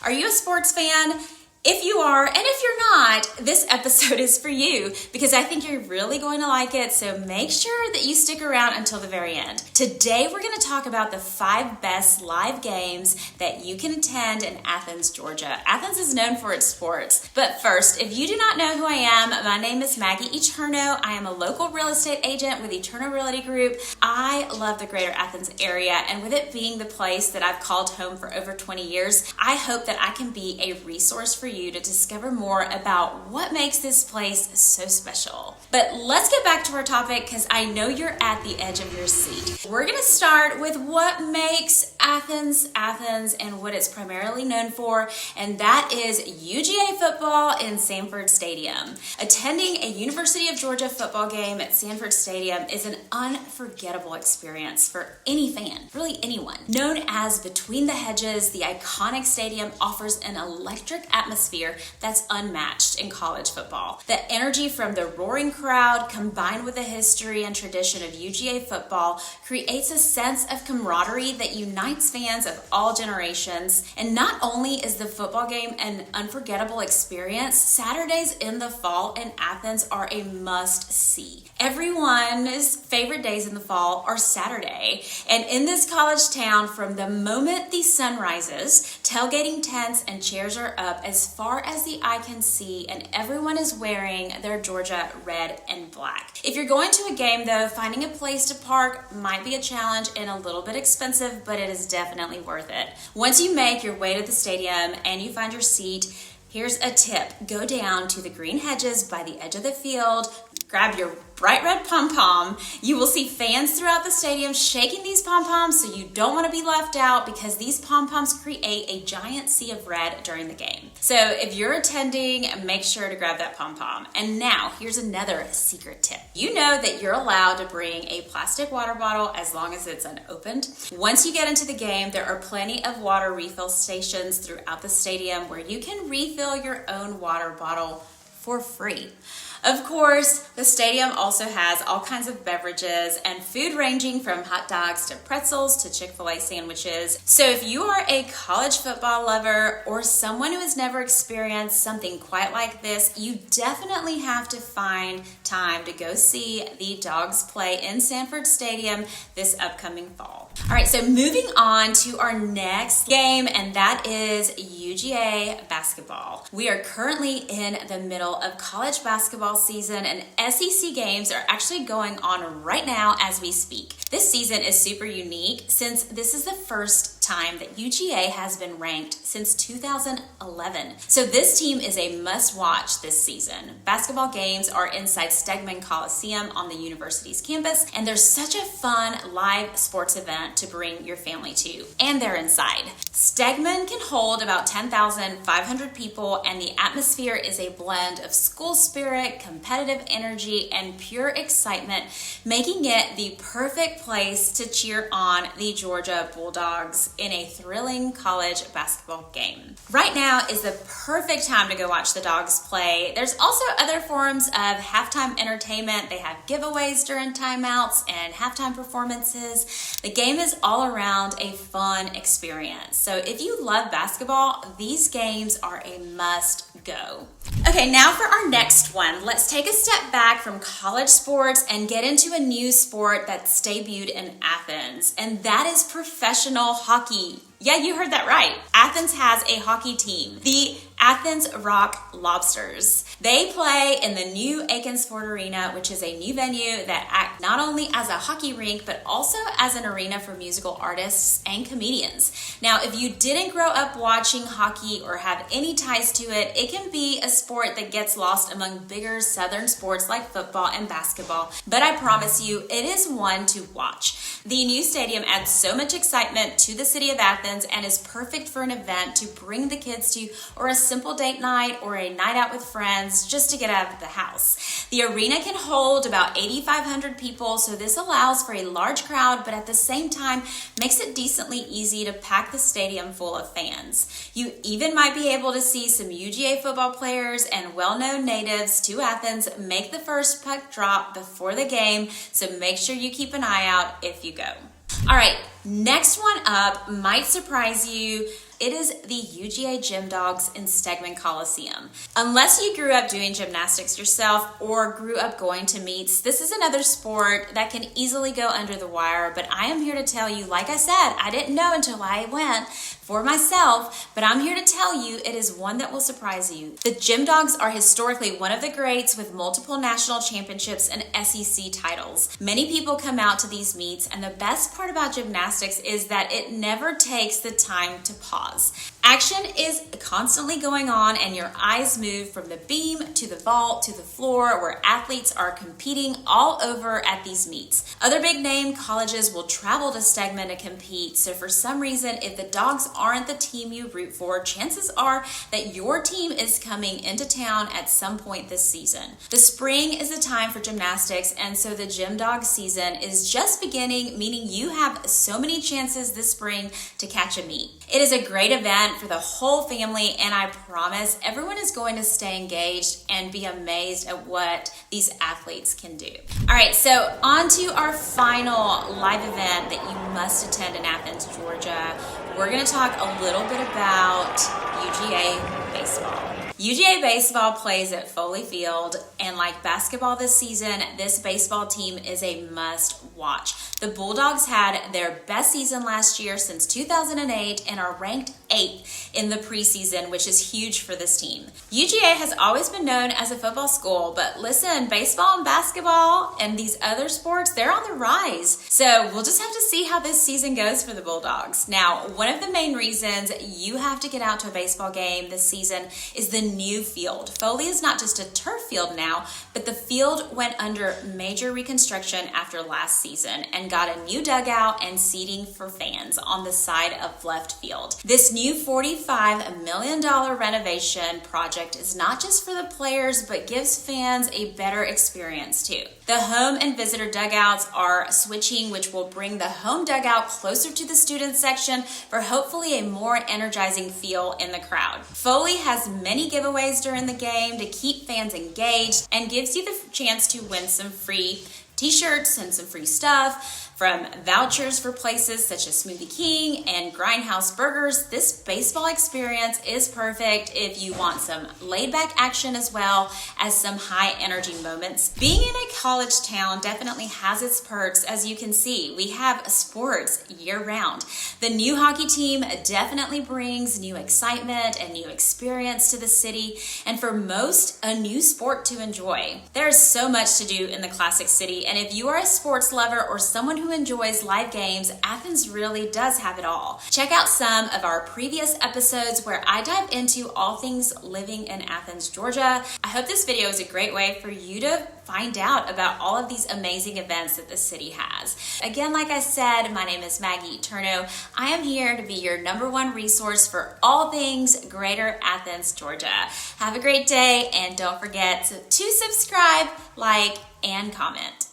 Are you a sports fan? If you are, and if you're not, this episode is for you because I think you're really going to like it, so make sure that you stick around until the very end. Today, we're going to talk about the 5 best live games that you can attend in Athens, Georgia. Athens is known for its sports, but first, if you do not know who I am, my name is Maggie Eterno. I am a local real estate agent with Eterno Realty Group. I love the greater Athens area, and with it being the place that I've called home for over 20 years, I hope that I can be a resource for you to discover more about what makes this place so special. But let's get back to our topic because I know you're at the edge of your seat. We're going to start with what makes Athens Athens and what it's primarily known for, and that is UGA Football in Sanford Stadium. Attending a University of Georgia football game at Sanford Stadium is an unforgettable experience for any fan, really anyone. Known as Between the Hedges, the iconic stadium offers an electric atmosphere that's unmatched in college football. The energy from the roaring crowd combined with the history and tradition of UGA football creates a sense of camaraderie that unites fans of all generations. And not only is the football game an unforgettable experience, Saturdays in the fall in Athens are a must-see. Everyone's favorite days in the fall are Saturday. And in this college town, from the moment the sun rises, tailgating tents and chairs are up as far as the eye can see, and everyone is wearing their Georgia red and black. If you're going to a game though, finding a place to park might be a challenge and a little bit expensive, but it is definitely worth it. Once you make your way to the stadium and you find your seat, here's a tip. Go down to the green hedges by the edge of the field, grab your bright red pom-pom. You will see fans throughout the stadium shaking these pom-poms, so you don't want to be left out because these pom-poms create a giant sea of red during the game. So if you're attending, make sure to grab that pom-pom. And now, here's another secret tip. You know that you're allowed to bring a plastic water bottle as long as it's unopened. Once you get into the game, there are plenty of water refill stations throughout the stadium where you can refill your own water bottle for free. Of course, the stadium also has all kinds of beverages and food ranging from hot dogs to pretzels to Chick-fil-A sandwiches. So if you are a college football lover or someone who has never experienced something quite like this, you definitely have to find time to go see the Dogs play in Sanford Stadium this upcoming fall. All right, so moving on to our next game, and that is UGA Basketball. We are currently in the middle of college basketball season, and SEC games are actually going on right now as we speak. This season is super unique since this is the first time that UGA has been ranked since 2011. So this team is a must-watch this season. Basketball games are inside Stegman Coliseum on the university's campus, and there's such a fun live sports event to bring your family to. And they're inside. Stegman can hold about 10,500 people, and the atmosphere is a blend of school spirit, competitive energy, and pure excitement, making it the perfect place to cheer on the Georgia Bulldogs in a thrilling college basketball game. Right now is the perfect time to go watch the Dogs play. There's also other forms of halftime entertainment. They have giveaways during timeouts and halftime performances. The game is all around a fun experience. So if you love basketball, these games are a must go. Okay, now for our next one. Let's take a step back from college sports and get into a new sport that's debuted in Athens, and that is professional hockey. Yeah, you heard that right. Athens has a hockey team, the Athens Rock Lobsters. They play in the new Athens Ford Arena, which is a new venue that acts not only as a hockey rink, but also as an arena for musical artists and comedians. Now, if you didn't grow up watching hockey or have any ties to it, it can be a sport that gets lost among bigger Southern sports like football and basketball, but I promise you, it is one to watch. The new stadium adds so much excitement to the city of Athens and is perfect for an event to bring the kids to, or a simple date night or a night out with friends just to get out of the house. The arena can hold about 8,500 people, so this allows for a large crowd, but at the same time makes it decently easy to pack the stadium full of fans. You even might be able to see some UGA football players and well-known natives to Athens make the first puck drop before the game, so make sure you keep an eye out if you go. All right, next one up might surprise you. it is the UGA Gym Dogs in Stegman Coliseum. Unless you grew up doing gymnastics yourself or grew up going to meets, this is another sport that can easily go under the wire, but I am here to tell you, like I said, I didn't know until I went for myself, but I'm here to tell you it is one that will surprise you. The Gym Dogs are historically one of the greats with multiple national championships and SEC titles. Many people come out to these meets, and the best part about gymnastics is that it never takes the time to pause. Action is constantly going on, and your eyes move from the beam to the vault to the floor, where athletes are competing all over at these meets. Other big name colleges will travel to Stegman to compete, so for some reason, if the Dogs aren't the team you root for, chances are that your team is coming into town at some point this season. The spring is the time for gymnastics, and so the Gym Dog season is just beginning, meaning you have so many chances this spring to catch a meet. It is a great event for the whole family, and I promise everyone is going to stay engaged and be amazed at what these athletes can do. All right, so on to our final live event that you must attend in Athens, Georgia. We're going to talk a little bit about UGA Baseball. UGA Baseball plays at Foley Field, and like basketball this season, this baseball team is a must watch. The Bulldogs had their best season last year since 2008 and are ranked 8th in the preseason, which is huge for this team. UGA has always been known as a football school, but listen, baseball and basketball and these other sports, they're on the rise. So we'll just have to see how this season goes for the Bulldogs. Now, one of the main reasons you have to get out to a baseball game this season is the new field. Foley is not just a turf field now, but the field went under major reconstruction after last season and got a new dugout and seating for fans on the side of left field. This new $45 million renovation project is not just for the players, but gives fans a better experience too. The home and visitor dugouts are switching, which will bring the home dugout closer to the student section for hopefully a more energizing feel in the crowd. Foley has many giveaways during the game to keep fans engaged and gives you the chance to win some free t-shirts and some free stuff. From vouchers for places such as Smoothie King and Grindhouse Burgers, this baseball experience is perfect if you want some laid-back action as well as some high-energy moments. Being in a college town definitely has its perks. As you can see, we have sports year-round. The new hockey team definitely brings new excitement and new experience to the city, and for most, a new sport to enjoy. There's so much to do in the classic city, and if you are a sports lover or someone who enjoys live games, Athens really does have it all. Check out some of our previous episodes where I dive into all things living in Athens, Georgia. I hope this video is a great way for you to find out about all of these amazing events that the city has. Again, like I said, my name is Maggie Turno. I am here to be your #1 resource for all things Greater Athens, Georgia. Have a great day, and don't forget to subscribe, like, and comment.